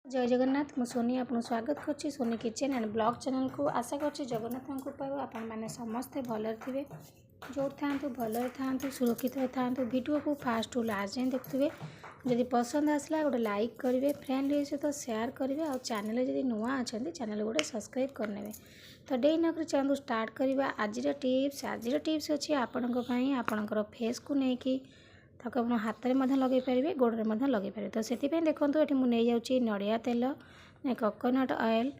जय जगन्नाथ मु सोनी आपको स्वागत करछि Soni kitchen and blog channel को आशा करछि जगन्नाथ कृपारू आपण माने समस्ते भलर थिबे जो थांतु भलर थांतु सुरक्षित थांतु वीडियो को फास्ट टू लास्ट जाए देखुवे जदि पसंद आसला गोटे लाइक करेंगे फ्रेंड सहित शेयर करेंगे और चैनल जदि नुआ अच्छा चैनल गोटे सब्सक्राइब करने तो डे नक चलू स्टार्ट करवा आज टिप्स अच्छी आपणकर फेस को लेकिन ताको आप हाथ में लगे पारे गोड़ में लगे पारे तो से देखो ये मुझे जाऊँगी नड़िया तेल कोकोनट ऑयल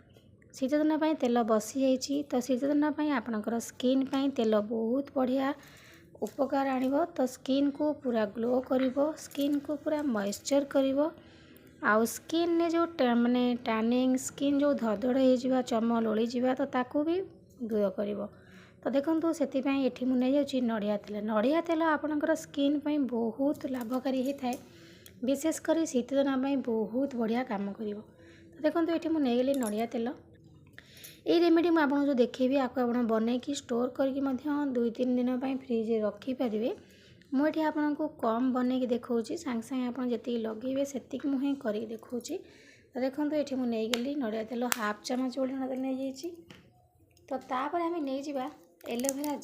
शीत दिन तेल बसी जाइए तो शीत दिन आपणकर स्किन तेल बहुत बढ़िया उपकार आनिबो तो स्किन को पूरा ग्लो करिवो स्किन को पूरा मॉइस्चर करिवो आउ स्किन ने जो माने टैनिंग स्किन जो धड़धड़ हो चम लोली जावा तो ताकू भी दूर करिवो तो देखो से ये मुझे जाऊँगी नड़िया तेल आपणकर स्किन बहुत लाभकारी होता है विशेषकर शीत दिन बहुत बढ़िया काम करिवो तो देखो ये मुझे गली नड़िया तेल ये रेमेडी मुझे जो देखेबी आपको आप बनईकी स्टोर करके 2-3 दिन फ्रिज रखिपारे मुझे आपको कम बनईकी देखा सांगे सांगे आप जी लगे से मुझे कर देखा तो देखो ये मुझे गली नड़िया तेल हाफ चामच भाई नड़िया तेल नहीं जाइए तो तापर आम नहीं जावा एलोवेरा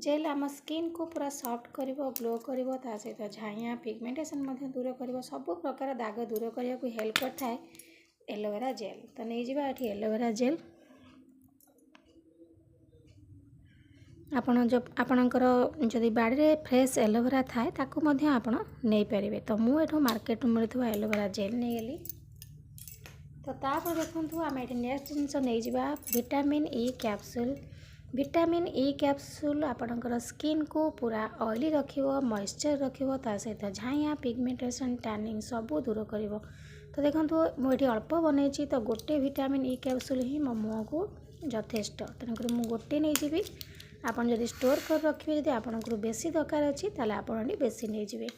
जेल आम स्किन को पूरा सॉफ्ट कर ग्लो कर सहित झाइया पिगमेंटेशन दूर कर सब प्रकार दाग दूर करने को हेल्प करता है एलोवेरा जेल तो नहीं जावा ये एलोवेरा जेल आपण जो आपणकर जदि बाड़ी फ्रेश एलोवेरा थाए ताकू आपण नहीं पारे तो मुझे मार्केट मिलता एलोवेरा जेल नहीं गली तो तापर देखो आम ये नेक्स्ट जिनस नहीं जावा विटामिन ई कैप्सूल आपणकर स्किन को पूरा ऑयली रखिवो मॉइस्चर रखिवो ता सहित झाइया पिगमेंटेशन टैनिंग सब दूर करिवो तो देखो मुझे अल्प बनई तो गोटे विटामिन ई कैप्सूल ही मो मुँह को यथेष्ट तेणुक मुझे गोटे नहीं जी आपन जदि स्टोर कर रखिए जदि आपंकर बेसी दरकार अच्छी ताले आपन बेसी नहीं जाए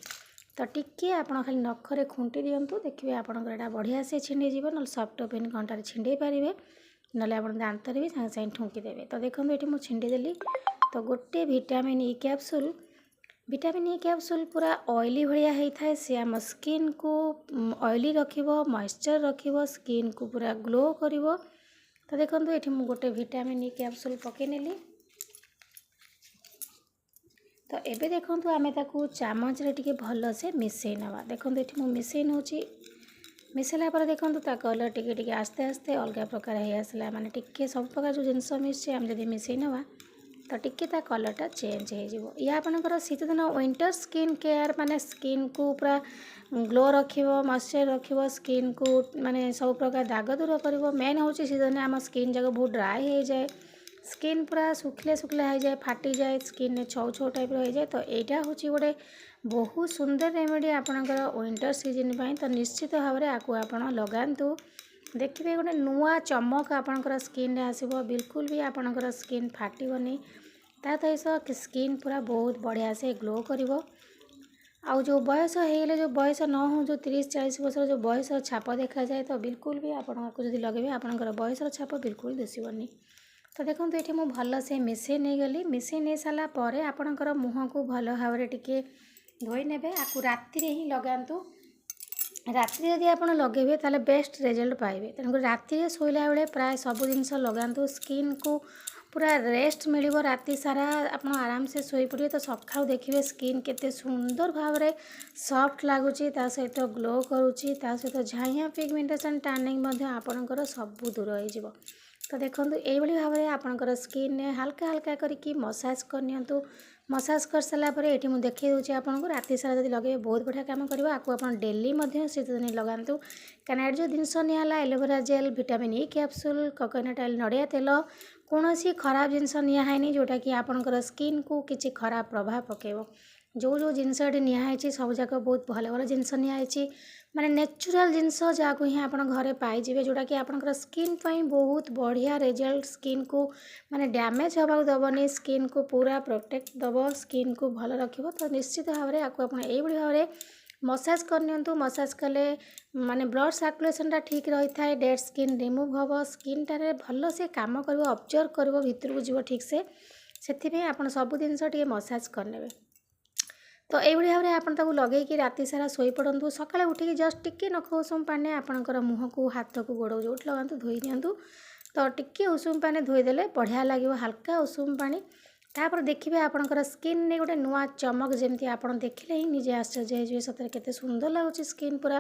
तो टिके आप खाली नखरे खुंटी दिंतु देखिए आपंकर यहाँ बढ़िया से छिंडे जीव ना सफ्ट पेन कंटार छिंडे पारे ना आप दांत भी सागे सागे ठुंकी देवे तो देखो ये मुझे छिंडीदेली तो गोटे विटामिन ई कैप्सूल पूरा ऑयली भाया होता है सी आम स्किन को ऑयली रखिवो मॉइस्चर रखिवो स्किन को पूरा ग्लो करिवो तो देखो ये मुझे गोटे विटामिन ई कैप्सूल पकई नेली तो एबे देखो आम ताकू चामच रे भल से मिसई नवा देखो ये मुझे मिसई नौ मिसला पर देखो कलर टिके आस्ते आस्ते अलग प्रकार हो आसला माने टिके सब प्रकार जो जिनस मिसे आम जब मिसई नवा तो टिके ता कलरटा चेंज हो या आपनकर शीत दिन विंटर स्किन केयर माने स्किन को पूरा ग्लो रखिवो मॉइस्चर रखिवो स्किन को माने सब प्रकार दाग दूर करिवो मेन हूँ शीत दिन आम स्किन जगह बहुत ड्राई हो जाए स्किन पूरा सुखले सुखला हो जाए फाटी जाए स्किन छौ छौ टाइप हो जाए तो यहाँ हूँ गोटे बहुत सुंदर रेमेडी आपणकर विंटर सीजन तो निश्चित भाव में आपको आप लगातु देखिए गोटे नुआ चमक आपणकर स्किन आसब बिल्कुल भी आपणकर स्किन फाटबनी सहित स्किन पूरा बहुत बढ़िया से ग्लो कर आउ जो बयस होगले जो बयस न हो जो 30-40 वर्ष जो बयस छाप देखा जाए तो बिल्कुल भी आपको जब लगे आपणकर बयस छाप बिल्कुल दिशबनी तो देखो ये मुझे भल से मिसई नहीं गली मिसई नहीं सारापर आपणकर मुँह को भल भाव में टिके धोई ने आपको राति ही लगातु राति यदि आप लगे ताले बेस्ट रिजल्ट पाइबे तेणुक राति शोला बेले प्राय सब जिनस लगातु स्किन को पूरा रेस्ट मिलिबो राति सारा आप आराम से सोई पड़े तो सकाळु देखिए स्किन केते सुंदर भाव में सॉफ्ट लगुच सहित ग्लो करुच्ची सहित झाइया पिगमेंटेशन टैनिंग आपणकर सब दूर हो तो देखो ये भाव में आपणकर स्किन ने हल्का हल्का करके मसाज करनी मसाज कर सारापर ये मुझे देखी दूसरी आपको राति सारा जब लगे बहुत बढ़िया काम करेंगे आपको आप डेली शीत दिन लगातु क्या जो जिनस निला aloe vera gel vitamin E capsule coconut oil नड़िया तेल कौन खराब जिनस निहाई जोटा कि आपणकर स्किन को किसी खराब प्रभाव पकेब जो जिनस ये निहाई सब जाक बहुत भल भल जिनस निहाई माने नेचुरल जिनस जहाँ ही आप घरे पाइबे जोटा कि आपणकर स्किन बहुत बढ़िया रिजल्ट स्किन को माने डैमेज होगा दबनी स्किन को पूरा प्रोटेक्ट दब स्किन को भल रखिब तो निश्चित भाव में आपको यही भाव में मसाज करनी मसाज कले माने ब्लड सर्कुलेशन ठीक रही है डेड स्किन रिमूव हम स्किन टारे भल से काम कर ऑब्जर्व कर भीतर को जीव ठीक से आप सब जिनस मसाज करने तो এইଭଳି ଭାବରେ ଆପଣ ତାକୁ ଲଗେଇକି ରାତି ସାରା ଶୋଇପଡ଼ନ୍ତୁ। ସକାଳେ ଉଠିକି ଜଷ୍ଟ ଟିକେ ନଖ ଉଷୁମ ପାଣିରେ ଆପଣଙ୍କର ମୁହଁକୁ ହାତକୁ ଗୋଡ଼ ଯୋଉଠି ଲଗାନ୍ତୁ ଧୋଇ ଦିଅନ୍ତୁ। ତ ଟିକେ ଉଷୁମ ପାଣିରେ ଧୋଇଦେଲେ ବଢ଼ିଆ ଲାଗିବ, ହାଲକା ଉଷୁମ ପାଣି। ତାପରେ ଦେଖିବେ ଆପଣଙ୍କର ସ୍କିନ୍ରେ ଗୋଟେ ନୂଆ ଚମକ, ଯେମିତି ଆପଣ ଦେଖିଲେ ହିଁ ନିଜେ ଆଶ୍ଚର୍ଯ୍ୟ ହେଇଯିବେ ସତରେ କେତେ ସୁନ୍ଦର ଲାଗୁଛି ସ୍କିନ୍ ପୁରା।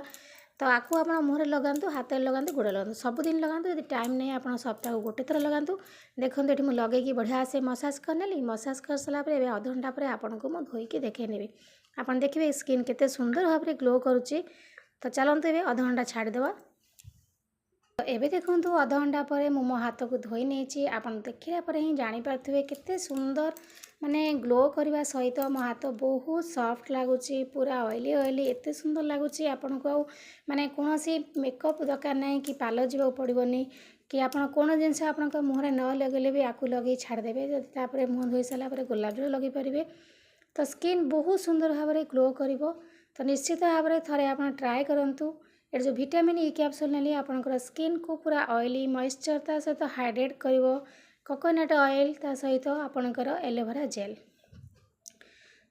ତ ଆକୁ ଆପଣ ମୁହଁରେ ଲଗାନ୍ତୁ, ହାତରେ ଲଗାନ୍ତୁ, ଗୋଡ଼ ଲଗାନ୍ତୁ, ସବୁଦିନ ଲଗାନ୍ତୁ। ଯଦି ଟାଇମ୍ ନାହିଁ ଆପଣ ସପ୍ତାହକୁ ଗୋଟେ ଥର ଲଗାନ୍ତୁ। ଦେଖନ୍ତୁ ଏଠି ମୁଁ ଲଗେଇକି ବଢ଼ିଆ ସେ ମସାଜ କରିନେଲି। ମସାଜ କରିସାରିଲା ପରେ ଏବେ ଅଧଘଣ୍ଟା ପରେ ଆପଣଙ୍କୁ ମୁଁ ଧୋଇକି ଦେଖେଇ ନେବି। ଆପଣ ଦେଖିବେ ସ୍କିନ୍ କେତେ ସୁନ୍ଦର ଭାବରେ ଗ୍ଲୋ କରୁଛି। ତ ଚାଲନ୍ତୁ ଏବେ ଅଧଘଣ୍ଟା ଛାଡ଼ିଦେବା। ତ ଏବେ ଦେଖନ୍ତୁ ଅଧଘଣ୍ଟା ପରେ ମୁଁ ମୋ ହାତକୁ ଧୋଇ ନେଇଛି। ଆପଣ ଦେଖିଲା ପରେ ହିଁ ଜାଣିପାରୁଥିବେ କେତେ ସୁନ୍ଦର ମାନେ ଗ୍ଲୋ କରିବା ସହିତ ମୋ ହାତ ବହୁତ ସଫ୍ଟ ଲାଗୁଛି, ପୁରା ଅଏଲି ଅଏଲି, ଏତେ ସୁନ୍ଦର ଲାଗୁଛି। ଆପଣଙ୍କୁ ଆଉ ମାନେ କୌଣସି ମେକଅପ୍ ଦରକାର ନାହିଁ କି ପାର୍ଲର ଯିବାକୁ ପଡ଼ିବନି, କି ଆପଣ କୌଣସି ଜିନିଷ ଆପଣଙ୍କ ମୁହଁରେ ନ ଲଗେଇଲେ ବି ଆକୁ ଲଗେଇ ଛାଡ଼ିଦେବେ। ଯଦି ତାପରେ ମୁହଁ ଧୋଇ ସାରିଲା ପରେ ଗୋଲାପ ଜଳ ଲଗେଇ ପାରିବେ। ତ ସ୍କିନ୍ ବହୁତ ସୁନ୍ଦର ଭାବରେ ଗ୍ଲୋ କରିବ। ତ ନିଶ୍ଚିତ ଭାବରେ ଥରେ ଆପଣ ଟ୍ରାଏ କରନ୍ତୁ। ଏଠି ଯେଉଁ ଭିଟାମିନ୍ ଇ କ୍ୟାପସୁଲ୍ ନେଲି ଆପଣଙ୍କର ସ୍କିନ୍କୁ ପୁରା ଅଏଲି ମଏଶ୍ଚର ତା ସହିତ ହାଇଡ୍ରେଟ୍ କରିବ। କୋକୋନଟ୍ ଅଏଲ୍ ତା ସହିତ ଆପଣଙ୍କର ଏଲୋଭେରା ଜେଲ୍।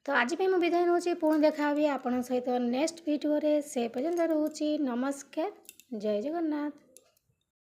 ତ ଆଜି ପାଇଁ ମୁଁ ବିଦାୟ ନେଉଛି। ପୁଣି ଦେଖା ହେବି ଆପଣଙ୍କ ସହିତ ନେକ୍ସଟ ଭିଡ଼ିଓରେ। ସେ ପର୍ଯ୍ୟନ୍ତ ରହୁଛି ନମସ୍କାର, ଜୟ ଜଗନ୍ନାଥ।